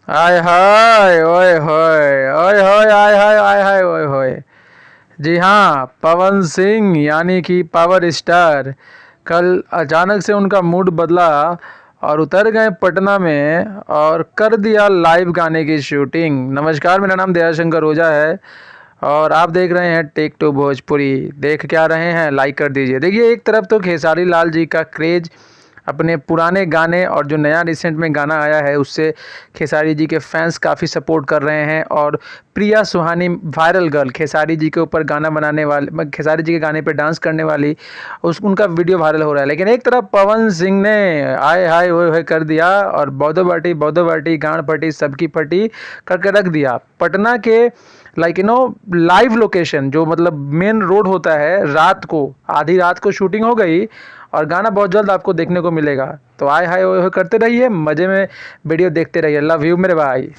आय हाय ओए होए ओए होए आय हाय आय हाय ओए होए। जी हाँ, पवन सिंह यानी कि पावर स्टार कल अचानक से उनका मूड बदला और उतर गए पटना में और कर दिया लाइव गाने की शूटिंग। नमस्कार, मेरा नाम दयाशंकर ओझा है और आप देख रहे हैं टेक टू भोजपुरी। देख क्या रहे हैं, लाइक कर दीजिए। देखिए, एक तरफ तो खेसारी लाल जी का क्रेज अपने पुराने गाने और जो नया रिसेंट में गाना आया है उससे खेसारी जी के फैंस काफ़ी सपोर्ट कर रहे हैं। और प्रिया सुहानी वायरल गर्ल, खेसारी जी के ऊपर गाना बनाने वाले, खेसारी जी के गाने पे डांस करने वाली, उस उनका वीडियो वायरल हो रहा है। लेकिन एक तरफ पवन सिंह ने आय हाय ओए कर दिया और बौद्धो बाटी गांड फटी सबकी फटी करके रख दिया। पटना के लाइव लोकेशन जो मतलब मेन रोड होता है, रात को आधी रात को शूटिंग हो गई और गाना बहुत जल्द आपको देखने को मिलेगा। तो आय हाय ओए करते रहिए, मज़े में वीडियो देखते रहिए। लव यू मेरे भाई।